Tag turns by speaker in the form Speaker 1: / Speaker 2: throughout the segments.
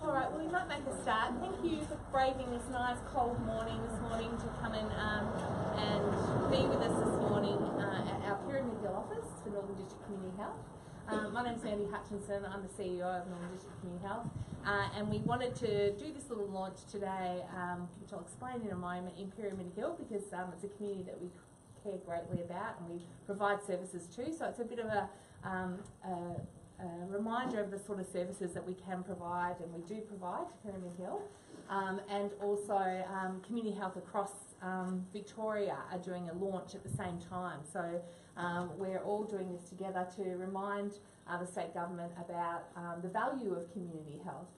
Speaker 1: Alright, well we might make a start. Thank you for braving this nice cold morning this morning to come and be with us this morning at our Pyramid Hill office for Northern District Community Health. My name's Sandy Hutchinson, I'm the CEO of Northern District Community Health, and we wanted to do this little launch today, which I'll explain in a moment, in Pyramid Hill, because it's a community that we care greatly about and we provide services to, so it's a bit of a reminder of the sort of services that we can provide and we do provide to Pyramid Hill, and also Community Health across Victoria are doing a launch at the same time. So we're all doing this together to remind the state government about the value of community health,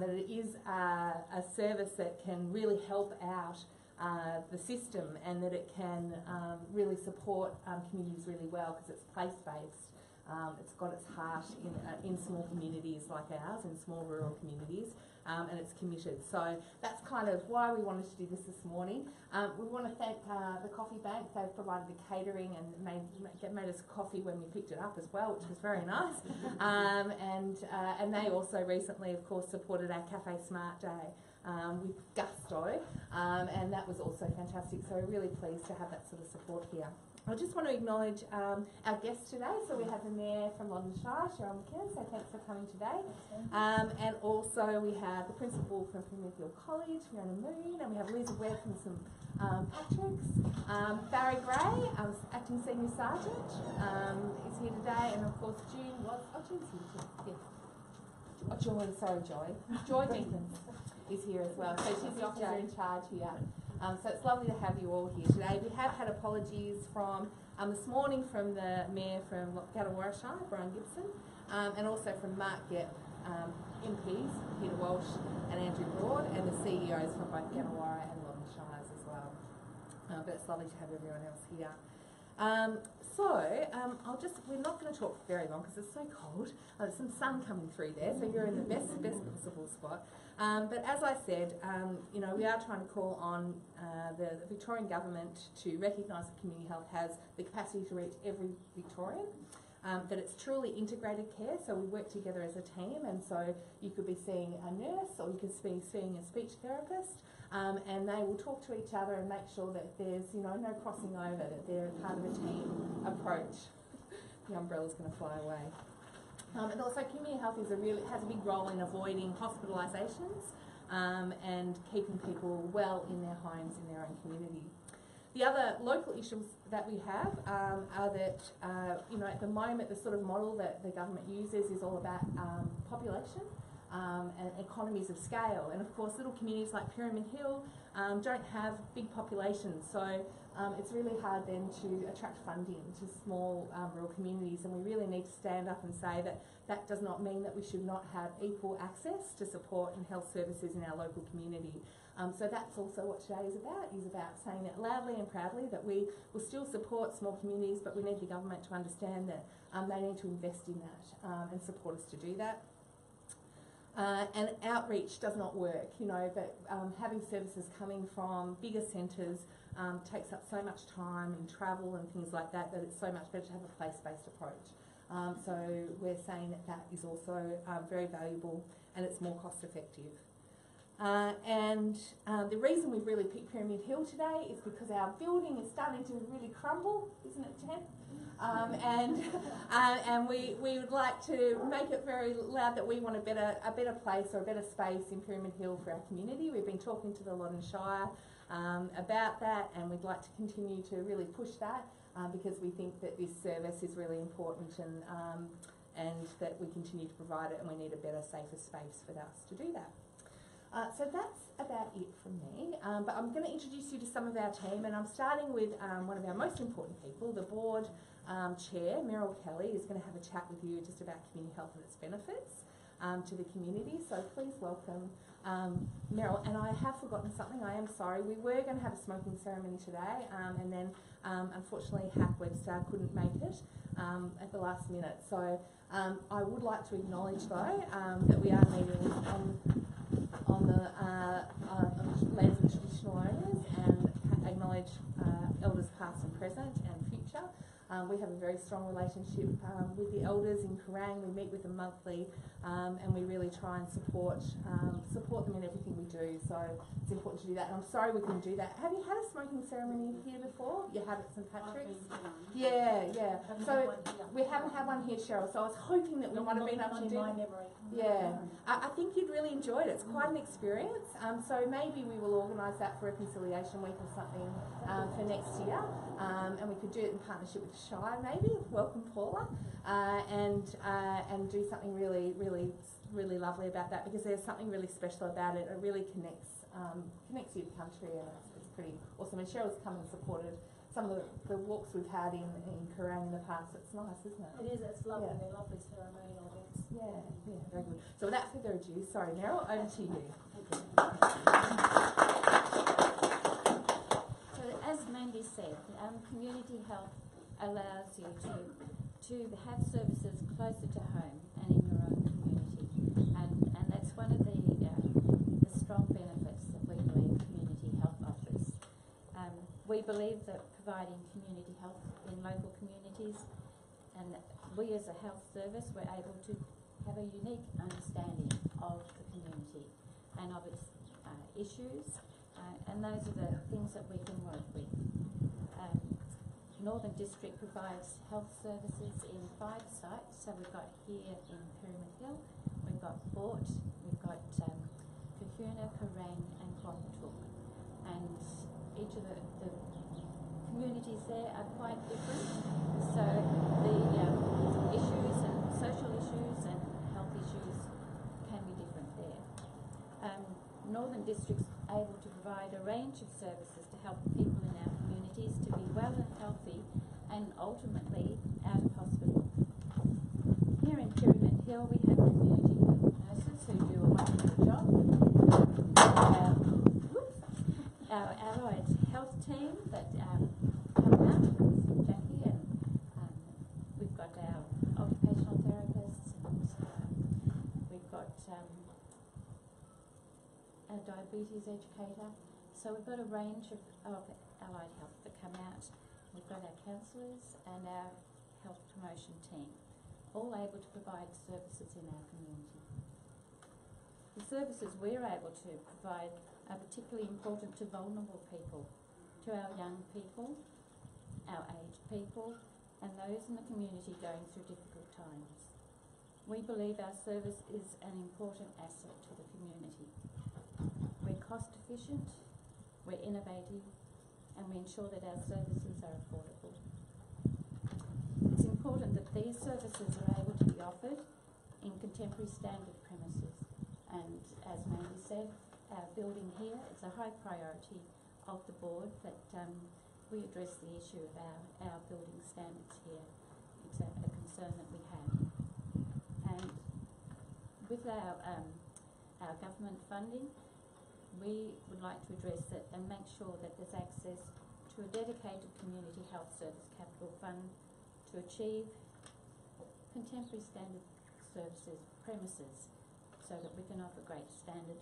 Speaker 1: that it is a service that can really help out the system, and that it can really support communities really well because it's place-based. It's got its heart in small communities like ours, in small rural communities, and it's committed. So that's kind of why we wanted to do this morning. We want to thank the Coffee Bank. They've provided the catering and made us coffee when we picked it up as well, which was very nice. And they also recently, of course, supported our Cafe Smart Day with gusto, and that was also fantastic. So we're really pleased to have that sort of support here. I just want to acknowledge our guests today. So we have the Mayor from London Shire, Cheryl McKinnon, so thanks for coming today. And also we have the Principal from Pyramid Hill College, Fiona Moon, and we have Lisa Webb from St Patrick's. Barry Gray, Acting Senior Sergeant, is here today, and of course June's here too. Yeah. Joy Jenkins is here as well. So she's the officer in charge here. So it's lovely to have you all here today. We have had apologies from this morning from the Mayor from Gattawarra Shire, Brian Gibson, and also from Mark Yep, MPs, Peter Walsh and Andrew Broad, and the CEOs from both Gattawarra and London Shires as well. But it's lovely to have everyone else here. We're not going to talk very long because it's so cold. There's some sun coming through there, so you're in the best possible spot. But as I said, we are trying to call on the Victorian government to recognise that community health has the capacity to reach every Victorian. That it's truly integrated care, so we work together as a team, and so you could be seeing a nurse or you could be seeing a speech therapist, and they will talk to each other and make sure that there's no crossing over, that they're part of a team approach. The umbrella's going to fly away. And also community health has a big role in avoiding hospitalisations and keeping people well in their homes, in their own community. The other local issues that we have are that, at the moment the sort of model that the government uses is all about population and economies of scale. And of course little communities like Pyramid Hill don't have big populations, so it's really hard then to attract funding to small rural communities, and we really need to stand up and say that that does not mean that we should not have equal access to support and health services in our local community. So that's also what today is about saying it loudly and proudly that we will still support small communities, but we need the government to understand that they need to invest in that and support us to do that. And outreach does not work, you know, but having services coming from bigger centres takes up so much time and travel and things like that, that it's so much better to have a place-based approach. So we're saying that that is also very valuable and it's more cost-effective. And the reason we've really picked Pyramid Hill today is because our building is starting to really crumble, isn't it, Jen? And we would like to make it very loud that we want a better place or a better space in Pyramid Hill for our community. We've been talking to the Loddon Shire about that, and we'd like to continue to really push that because we think that this service is really important and that we continue to provide it, and we need a better, safer space for us to do that. So that's about it from me, but I'm going to introduce you to some of our team, and I'm starting with one of our most important people, the board chair, Meryl Kelly, is going to have a chat with you just about community health and its benefits to the community. So please welcome Meryl. And I have forgotten something, I am sorry. We were going to have a smoking ceremony today, and then unfortunately Hack Webster couldn't make it at the last minute. So I would like to acknowledge though that we are meeting on the lands of traditional owners and acknowledge elders past and present and future. We have a very strong relationship with the elders in Kerrang. We meet with them monthly and we really try and support them in everything we do. So it's important to do that. And I'm sorry we couldn't do that. Have you had a smoking ceremony here before? You had it at St Patrick's? Yeah. So we haven't had one here, Cheryl. So I was hoping that we might have been able to do that. Yeah, I think you'd really enjoy it. It's quite an experience. So maybe we will organise that for Reconciliation Week or something for next year. And we could do it in partnership with the Shire, maybe. Welcome, Paula, and do something really lovely about that, because there's something really special about it. It really connects you to the country, and it's pretty awesome. And Cheryl's come and supported some of the walks we've had in Kerrang in the past. It's nice, isn't it?
Speaker 2: It is. It's lovely. Yeah. They're lovely ceremonial events.
Speaker 1: Yeah, very good. So without further ado, sorry, Meryl, over to you.
Speaker 2: So as Mandy said, community health allows you to have services closer to home and in your own community, and that's one of the strong benefits that we believe community health offers. We believe that providing community health in local communities, and we as a health service, we're able to have a unique understanding of the community and of its issues, and those are the things that we can work with. Northern District provides health services in 5 sites. So we've got here in Pyramid Hill, we've got Bort, we've got Kahuna, Kerrang and Quapatuk. And each of the communities there are quite different. So the issues and social issues and health issues can be different there. Northern District's able to provide a range of services to help people in our communities to be well and healthy and ultimately out of hospital. Here in Pyramid Hill we have community nurses who do a wonderful job. Our allied health team that come out, Jackie, and we've got our occupational therapists, and we've got our diabetes educator. So we've got a range of allied health that come out. We've got our counsellors and our health promotion team, all able to provide services in our community. The services we're able to provide are particularly important to vulnerable people, to our young people, our aged people, and those in the community going through difficult times. We believe our service is an important asset to the community. We're cost efficient, we're innovative, and we ensure that our services are affordable. It's important that these services are able to be offered in contemporary standard premises, and as Mandy said, our building here is a high priority of the board that we address the issue of our building standards here. It's a concern that we have. And with our government funding, we would like to address it and make sure that there's access to a dedicated community health service capital fund to achieve contemporary standard services premises so that we can offer great standard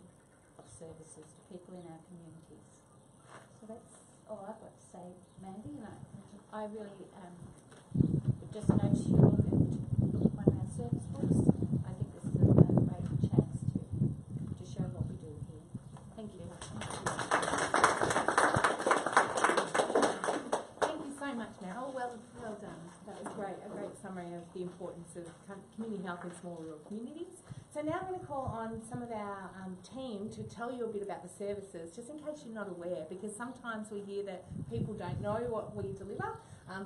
Speaker 2: of services to people in our communities. So that's all I've got to say, Mandy, and I really would just note you all that look at one of our service books. I think this is a great chance to show what we do here. Thank you.
Speaker 1: Thank you so much, Meryl. Well done. That was great. A great summary of the importance of community health in small rural communities. So now I'm going to call on some of our team to tell you a bit about the services, just in case you're not aware, because sometimes we hear that people don't know what we deliver.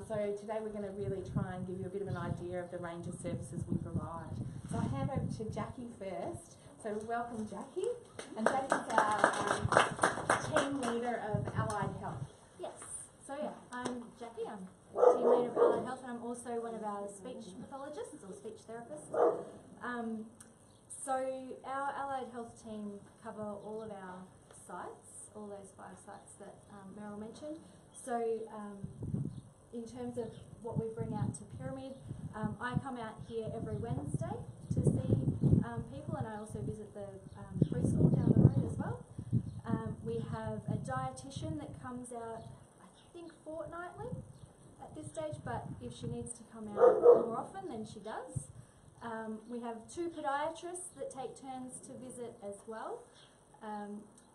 Speaker 1: So today we're going to really try and give you a bit of an idea of the range of services we provide. So I hand over to Jackie first. So welcome, Jackie. And Jackie's our team leader of Allied Health.
Speaker 3: Yes. So yeah, I'm Jackie. I'm team leader of Allied Health, and I'm also one of our speech pathologists or speech therapists. So our Allied Health team cover all of our sites, all those 5 sites that Meryl mentioned. So in terms of what we bring out to Pyramid, I come out here every Wednesday to see people, and I also visit the preschool down the road as well. We have a dietitian that comes out, I think, fortnightly at this stage, but if she needs to come out more often, then she does. We have 2 podiatrists that take turns to visit as well,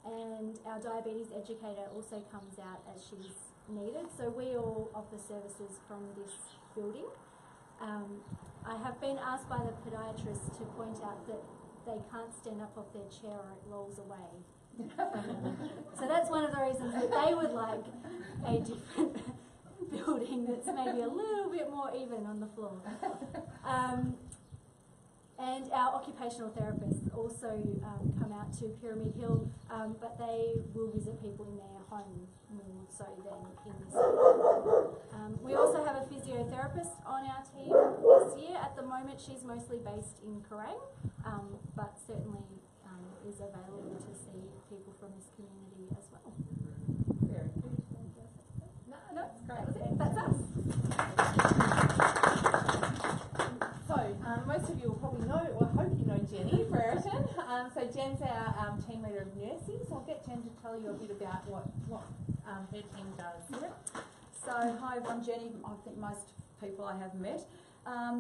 Speaker 3: and our diabetes educator also comes out as she's needed. So we all offer services from this building. I have been asked by the podiatrist to point out that they can't stand up off their chair or it rolls away. So that's one of the reasons that they would like a different building that's maybe a little bit more even on the floor. And our occupational therapists also come out to Pyramid Hill, but they will visit people in their home more so than in this building. We also have a physiotherapist on our team this year. At the moment she's mostly based in Kerrang, but certainly is available to see people from this community as well.
Speaker 1: Very good. No, it's great.
Speaker 3: That's us.
Speaker 1: So, most of you will probably know, or hope you know Jenny Brereton. So Jen's our team leader of nurses. I'll get Jen to tell you a bit about what her team does.
Speaker 4: Yep. So, hi everyone, Jenny. I think most people I have met.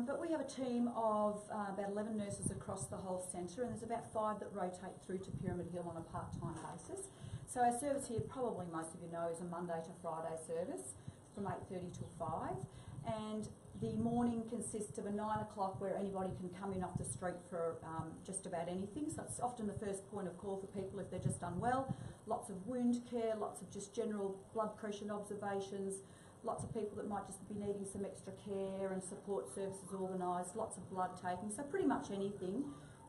Speaker 4: But we have a team of about 11 nurses across the whole centre, and there's about 5 that rotate through to Pyramid Hill on a part-time basis. So our service here, probably most of you know, is a Monday to Friday service from 8:30 till 5. And the morning consists of a 9 o'clock where anybody can come in off the street for just about anything. So it's often the first point of call for people if they're just unwell. Lots of wound care, lots of just general blood pressure observations, lots of people that might just be needing some extra care and support services organised, lots of blood taking. So pretty much anything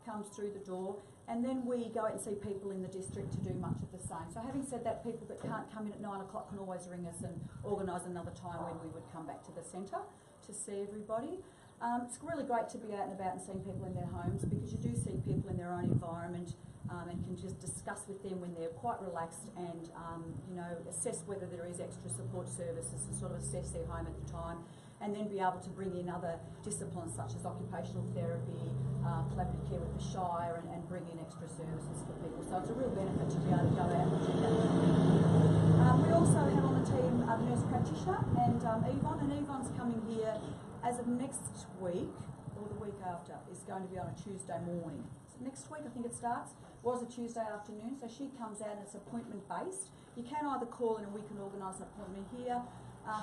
Speaker 4: comes through the door. And then we go out and see people in the district to do much of the same. So having said that, people that can't come in at 9 o'clock can always ring us and organise another time when we would come back to the centre to see everybody. It's really great to be out and about and seeing people in their homes, because you do see people in their own environment and can just discuss with them when they're quite relaxed and you know, assess whether there is extra support services to sort of assess their home at the time, and then be able to bring in other disciplines such as occupational therapy, collaborative care with the Shire, and bring in extra services for people. So it's a real benefit to be able to go out and do that. We also have on the team a nurse practitioner and Yvonne, and Yvonne's coming here as of next week, or the week after, is going to be on a Tuesday morning. So next week I think it starts, was a Tuesday afternoon, so she comes out and it's appointment based. You can either call in and we can organise an appointment here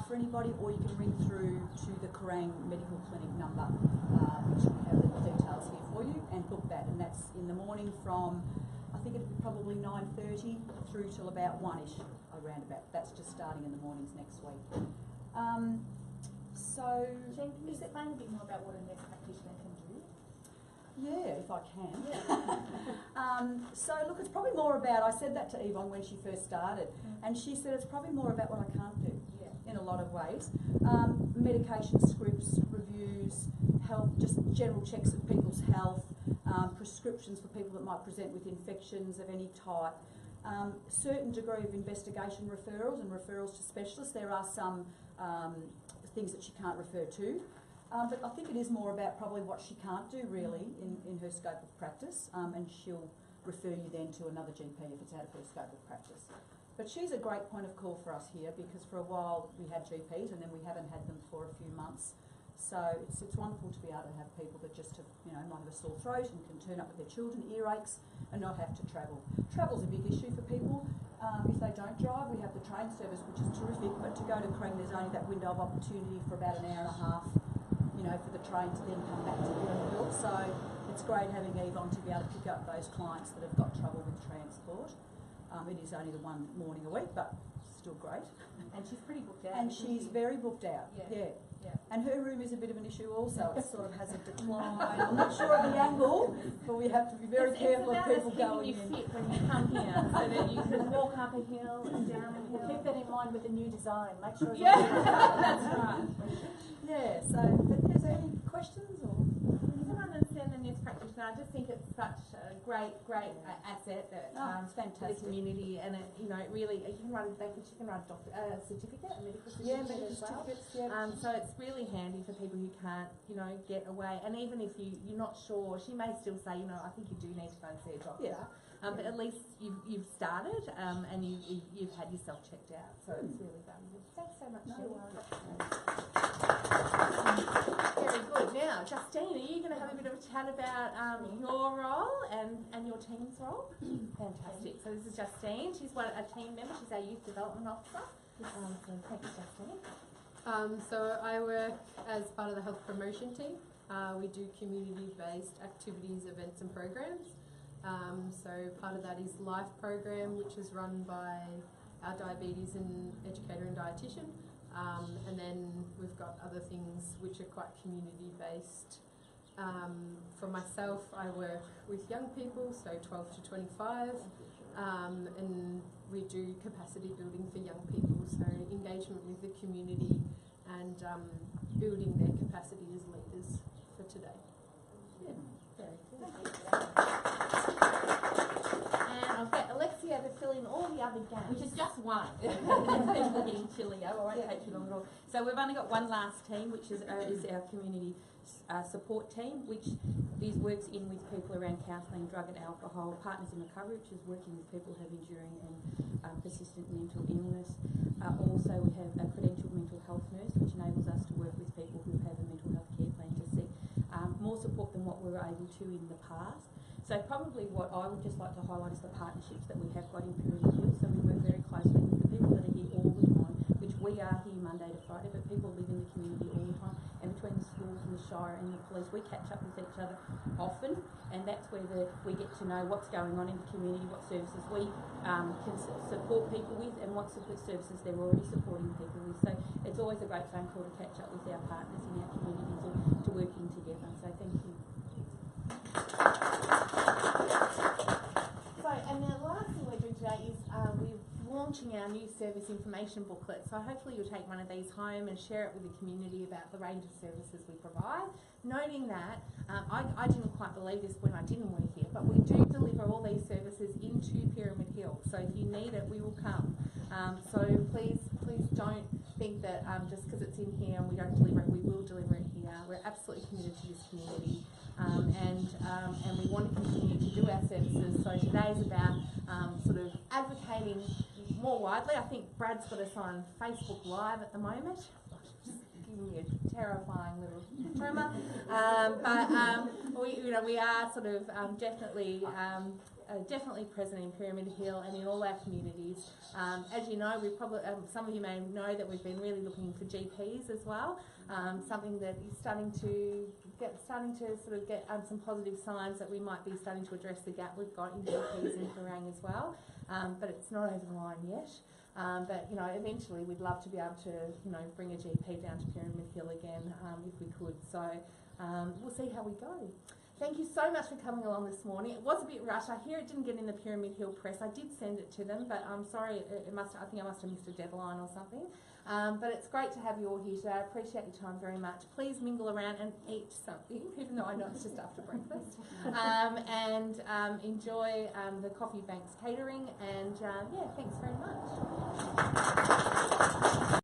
Speaker 4: for anybody, or you can ring through to the Kerrang Medical Clinic number, which we have the details here for you, and book that. And that's in the morning from, I think it'll be probably 9:30 through till about 1ish, around about. That's just starting in the mornings next week. So,
Speaker 3: Jen, can you explain a bit more about what a nurse practitioner can do?
Speaker 4: yeah, if I can. So look, it's probably more about, I said that to Yvonne when she first started, and she said it's probably more about what I can't do in a lot of ways. Medication scripts, reviews, health, just general checks of people's health, prescriptions for people that might present with infections of any type, certain degree of investigation referrals and referrals to specialists. There are some things that she can't refer to. But I think it is more about probably what she can't do really in her scope of practice, and she'll refer you then to another GP if it's out of her scope of practice. But she's a great point of call for us here, because for a while we had GPs and then we haven't had them for a few months. So it's wonderful to be able to have people that just have, might have a sore throat and can turn up with their children, earaches, and not have to travel. Travel's a big issue for people. If they don't drive, we have the train service, which is terrific, but to go to Creng, there's only that window of opportunity for about an hour and a half, for the train to then come back to Pyramid Hill. So it's great having Eve on to be able to pick up those clients that have got trouble with transport. It is only the one morning a week, but still great.
Speaker 1: And she's pretty booked out.
Speaker 4: And she's very booked out. Yeah. And her room is a bit of an issue also. It sort of has a decline. I'm not sure of the angle, but we have to be very careful of people going in.
Speaker 1: It's about keeping you fit when you come here, so that you can walk up a hill and down a hill.
Speaker 3: Keep that in mind with the new design. Make sure it's
Speaker 1: that's right.
Speaker 4: Yeah, so is there any questions or?
Speaker 1: Someone understand the nurse practitioner. I just think it's such a great asset that
Speaker 4: it's fantastic.
Speaker 1: for the community, and it really you can write you can write a certificate, a medical certificate as well. So it's really handy for people who can't get away, and even if you're not sure, she may still say I think you do need to go and see a doctor.
Speaker 4: Yeah.
Speaker 1: But at least you've started and you've had yourself checked out, so it's really valuable. Thanks so much.
Speaker 4: No worries.
Speaker 1: Very good. Now, Justine, are you going to have a bit of a chat about your role and your team's role? Fantastic. So this is Justine. She's a team member. She's our youth development officer. So thanks, Justine.
Speaker 5: So I work as part of the health promotion team. We do community-based activities, events and programs. So part of that is Life program, which is run by our diabetes and educator and dietitian. And then we've got other things which are quite community-based. For myself, I work with young people, so 12 to 25, and we do capacity building for young people, so engagement with the community and building their capacity as leaders for today.
Speaker 1: Yeah, very good. And I'll get Alexia to fill in all the other games.
Speaker 6: Which is just one. People getting chilly. I won't take too long at all. So we've only got one last team, which is our community support team, which works in with people around counselling, drug and alcohol, partners in recovery, which is working with people who have enduring and persistent mental illness. Also, we have a credentialed mental health nurse, which enables us to work with people who have a mental health care plan to seek more support than what we were able to in the past. So probably what I would just like to highlight is the partnerships that we have got in Pyramid Hill. So we work very closely with the people that are here all the time, which we are here Monday to Friday, but people live in the community all the time. And between the schools and the Shire and the police, we catch up with each other often, and that's where we get to know what's going on in the community, what services we can support people with, and what services they're already supporting people with. So it's always a great phone call to catch up with our partners in our communities and to working together. So thank you.
Speaker 1: So, and the last thing we're doing today is we're launching our new service information booklet. So hopefully you'll take one of these home and share it with the community about the range of services we provide. Noting that, I didn't quite believe this when I didn't work here, but we do deliver all these services into Pyramid Hill. So if you need it, we will come. So please don't think that just because it's in here and we don't deliver it, we will deliver it here. We're absolutely committed to this community. And we want to continue to do our services. So today is about sort of advocating more widely. I think Brad's got us on Facebook Live at the moment. Just giving you a terrifying little tremor. We are sort of definitely present in Pyramid Hill and in all our communities. As you know, we probably some of you may know that we've been really looking for GPs as well. Something that is starting to sort of get some positive signs that we might be starting to address the gap we've got in GPs in Kerrang as well. But it's not over the line yet. But eventually we'd love to be able to bring a GP down to Pyramid Hill again if we could. So we'll see how we go. Thank you so much for coming along this morning. It was a bit rushed. I hear it didn't get in the Pyramid Hill Press. I did send it to them, but I'm sorry. I think I must have missed a deadline or something. But it's great to have you all here today. I appreciate your time very much. Please mingle around and eat something, even though I know it's just after breakfast. And enjoy the Coffee Banks catering. And yeah, thanks very much.